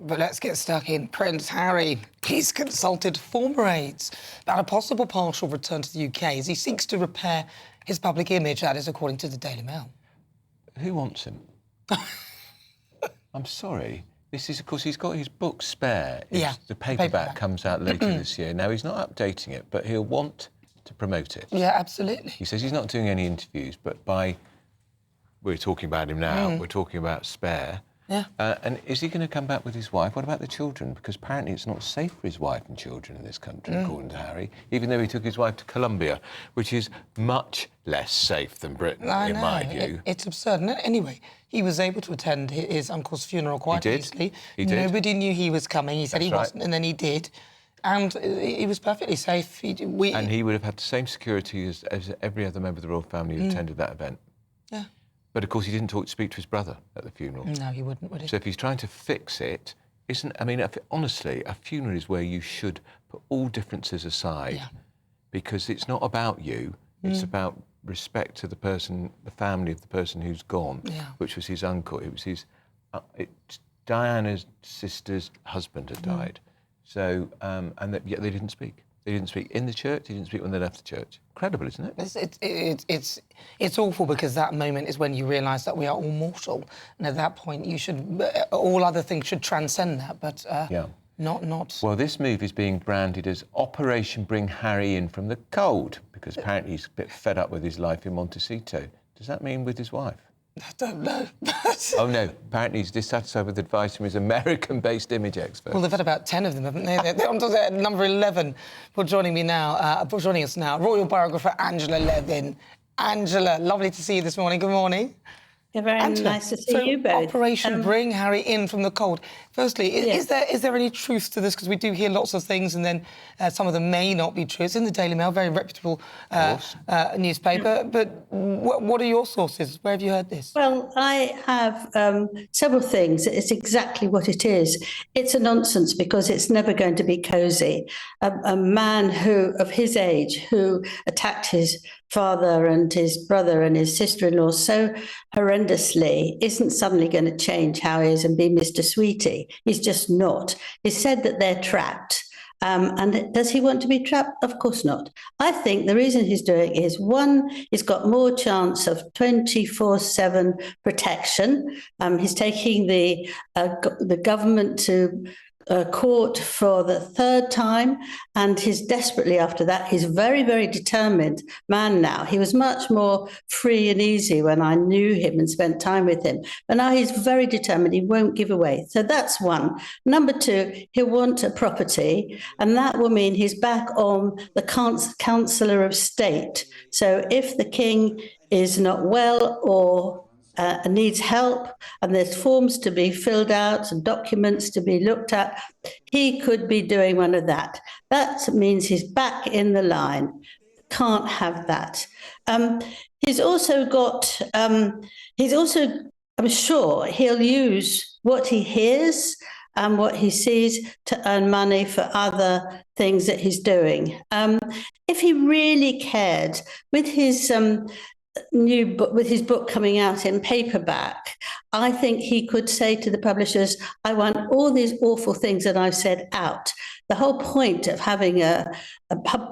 But let's get stuck in. Prince Harry, he's consulted former aides about a possible partial return to the UK as he seeks to repair his public image, that is according to the Daily Mail. Who wants him? I'm sorry. This is, of course, he's got his book Spare. Yeah, the paperback comes out later this year. Now, he's not updating it, but he'll want to promote it. Yeah, absolutely. He says he's not doing any interviews, but we're talking about him now, we're talking about Spare. Yeah. And is he going to come back with his wife? What about the children? Because apparently it's not safe for his wife and children in this country, according to Harry, even though he took his wife to Colombia, which is much less safe than Britain, in my view. It's absurd. Anyway, he was able to attend his uncle's funeral quite easily. He did. Nobody knew he was coming. He said he wasn't, and then he did. And he was perfectly safe. And he would have had the same security as every other member of the royal family who attended that event. Yeah. But, of course, he didn't speak to his brother at the funeral. No, he wouldn't, would he? So if he's trying to fix it, honestly, a funeral is where you should put all differences aside because it's not about you. It's about respect to the person, the family of the person who's gone, which was his uncle. It was his... Diana's sister's husband had died. So, yet they didn't speak. They didn't speak in the church, they didn't speak when they left the church. Incredible, isn't it? It's awful because that moment is when you realise that we are all mortal. And at that point, all other things should transcend that, but not... Well, this move is being branded as Operation Bring Harry In From the Cold, because apparently he's a bit fed up with his life in Montecito. Does that mean with his wife? I don't know. Oh, no. Apparently he's dissatisfied with advice from his American-based image expert. Well, they've had about 10 of them, haven't they? They're on to their number 11. Joining us now, royal biographer Angela Levin. Angela, lovely to see you this morning. Good morning. Yeah, very Angela, nice to see you both. Operation Bring Harry In From the Cold. Firstly, is there any truth to this? Because we do hear lots of things and then some of them may not be true. It's in the Daily Mail, very reputable newspaper. But what are your sources? Where have you heard this? Well, I have several things. It's exactly what it is. It's a nonsense because it's never going to be cosy. A man of his age who attacked his father and his brother and his sister-in-law so horrendously isn't suddenly going to change how he is and be Mr. Sweetie. He's just not. He said that they're trapped. And does he want to be trapped? Of course not. I think the reason he's doing it is, one, he's got more chance of 24/7 protection. He's taking the government to court for the third time, and he's desperately after that. He's a very, very determined man now. He was much more free and easy when I knew him and spent time with him, but now he's very determined. He won't give away. So that's one. Number two, he'll want a property, and that will mean he's back on the Councillor of State. So if the king is not well or needs help, and there's forms to be filled out and documents to be looked at, he could be doing one of that. That means he's back in the line. Can't have that. He's also, I'm sure he'll use what he hears and what he sees to earn money for other things that he's doing. If he really cared, with his with his book coming out in paperback, I think he could say to the publishers, I want all these awful things that I've said out. The whole point of having a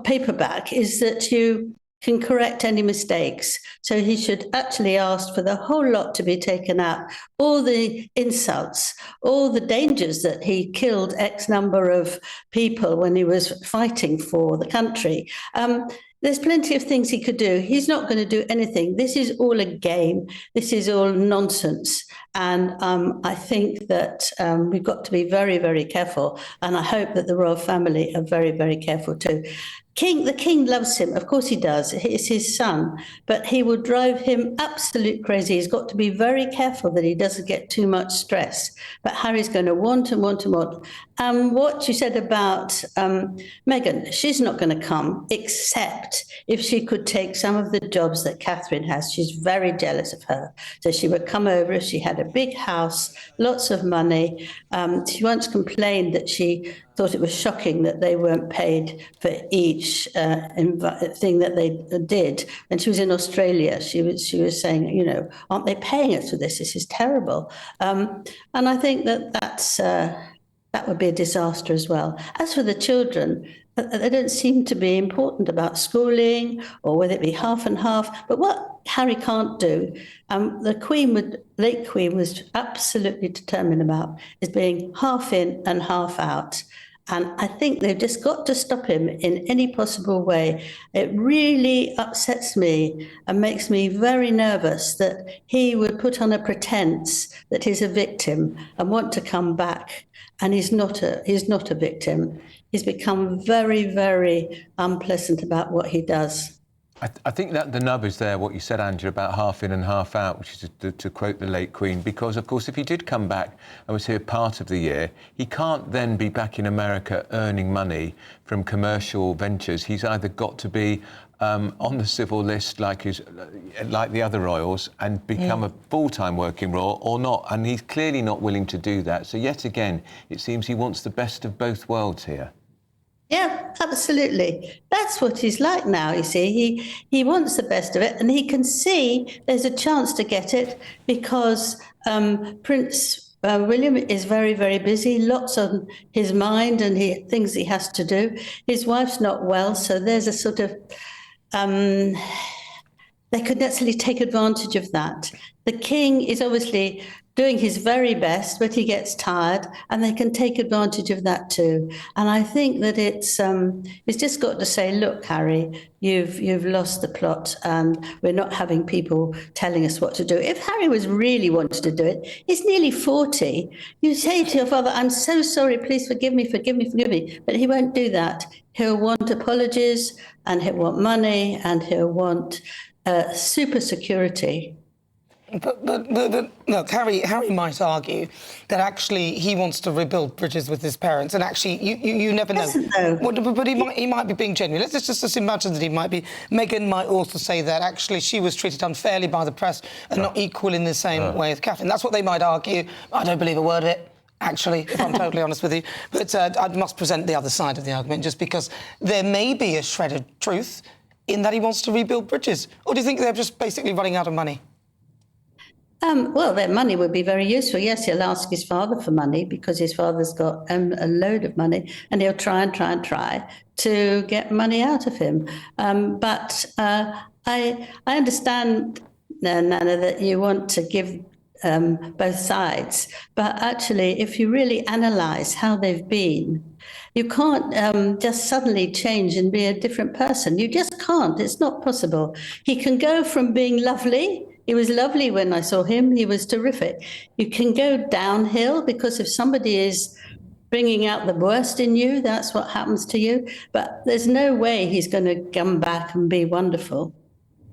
paperback is that you can correct any mistakes. So he should actually ask for the whole lot to be taken out, all the insults, all the dangers that he killed X number of people when he was fighting for the country. There's plenty of things he could do. He's not going to do anything. This is all a game. This is all nonsense. And I think that we've got to be very, very careful. And I hope that the royal family are very, very careful too. The king loves him. Of course he does. It's his son. But he will drive him absolute crazy. He's got to be very careful that he doesn't get too much stress. But Harry's going to want and want and want. What you said about Meghan, she's not going to come, except if she could take some of the jobs that Catherine has. She's very jealous of her. So she would come over if she had a big house, lots of money. She once complained that she thought it was shocking that they weren't paid for each thing that they did. And she was in Australia. She was saying, you know, aren't they paying us for this? This is terrible. And I think that that would be a disaster as well. As for the children, they don't seem to be important about schooling or whether it be half and half. But what Harry can't do, the late Queen was absolutely determined about, is being half in and half out. And I think they've just got to stop him in any possible way. It really upsets me and makes me very nervous that he would put on a pretense that he's a victim and want to come back. And he's not a victim. He's become very, very unpleasant about what he does. I think that the nub is there, what you said, Andrew, about half in and half out, which is to quote the late Queen, because, of course, if he did come back and was here part of the year, he can't then be back in America earning money from commercial ventures. He's either got to be on the civil list like the other royals and become a full-time working royal or not, and he's clearly not willing to do that. So, yet again, it seems he wants the best of both worlds here. Yeah, absolutely. That's what he's like now, you see. He wants the best of it, and he can see there's a chance to get it because Prince William is very, very busy, lots on his mind and things he has to do. His wife's not well, so there's a sort of... they could necessarily take advantage of that. The king is obviously doing his very best, but he gets tired, and they can take advantage of that too. And I think that it's just got to say, look, Harry, you've lost the plot, and we're not having people telling us what to do. If Harry was really wanted to do it, he's nearly 40. You say to your father, I'm so sorry, please forgive me, forgive me, forgive me. But he won't do that. He'll want apologies, and he'll want money, and he'll want super security. But look, Harry might argue that actually he wants to rebuild bridges with his parents, and actually you never know. But he might be being genuine. Let's just imagine that he might be. Meghan might also say that actually she was treated unfairly by the press and not equal in the same way as Catherine. That's what they might argue. I don't believe a word of it, actually, if I'm totally honest with you. But I must present the other side of the argument, just because there may be a shred of truth in that he wants to rebuild bridges. Or do you think they're just basically running out of money? Well, their money would be very useful. Yes, he'll ask his father for money because his father's got a load of money, and he'll try to get money out of him. But I understand, Nana, that you want to give both sides. But actually, if you really analyse how they've been, you can't just suddenly change and be a different person. You just can't. It's not possible. He can go from being lovely. He was lovely when I saw him. He was terrific. You can go downhill because if somebody is bringing out the worst in you, that's what happens to you. But there's no way he's going to come back and be wonderful.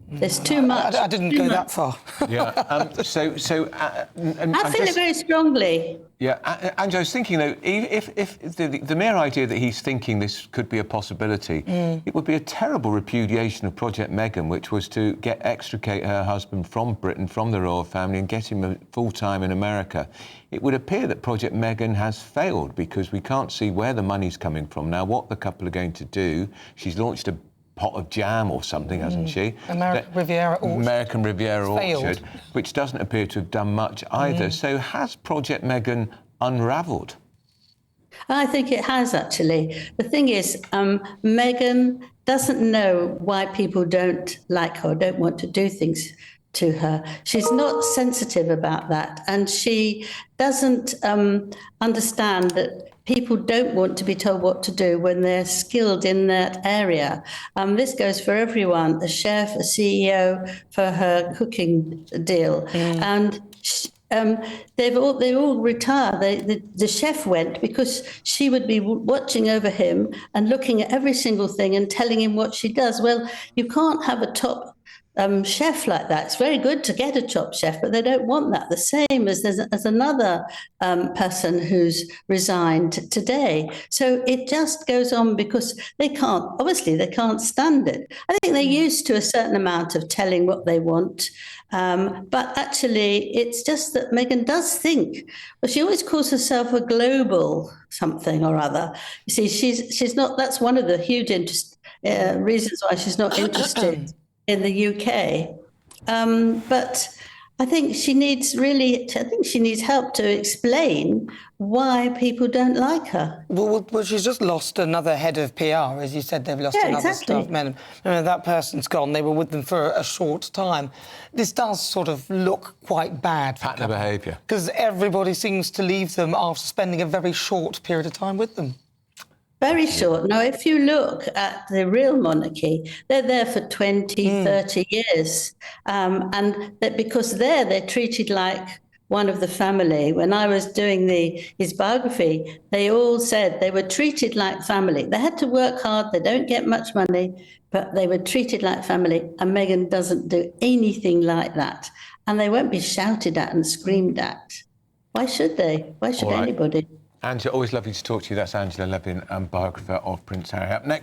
There's too much. I didn't go that far. Yeah. I feel it very strongly. Yeah, and I was thinking, though, if the mere idea that he's thinking this could be a possibility, it would be a terrible repudiation of Project Meghan, which was to extricate her husband from Britain, from the royal family, and get him full-time in America. It would appear that Project Meghan has failed because we can't see where the money's coming from now, what the couple are going to do. She's launched a pot of jam or something, hasn't she? American Riviera Orchard, which doesn't appear to have done much either. So has Project Meghan unravelled? I think it has, actually. The thing is, Meghan doesn't know why people don't like her, don't want to do things to her. She's not sensitive about that, and she doesn't understand that people don't want to be told what to do when they're skilled in that area. This goes for everyone, a chef, a CEO, for her cooking deal. And they've all retired. The chef went because she would be watching over him and looking at every single thing and telling him what she does. Well, you can't have a top chef like that. It's very good to get a top chef, but they don't want that. The same as there's another person who's resigned today. So it just goes on because they can't stand it. I think they're used to a certain amount of telling what they want. But actually, it's just that Meghan does think. Well, she always calls herself a global something or other. You see, she's not. That's one of the huge reasons why she's not interested in the UK. But I think she needs help to explain why people don't like her. Well, she's just lost another head of PR, as you said. They've lost another staff man. That person's gone. They were with them for a short time. This does sort of look quite bad. Pattern of behaviour. Because everybody seems to leave them after spending a very short period of time with them. Very short. Now, if you look at the real monarchy, they're there for 20, 30 years. And that because they're treated like one of the family. When I was doing his biography, they all said they were treated like family. They had to work hard. They don't get much money, but they were treated like family. And Meghan doesn't do anything like that. And they won't be shouted at and screamed at. Why should they? Why should anybody? Angela, always lovely to talk to you. That's Angela Levin, biographer of Prince Harry. Up next.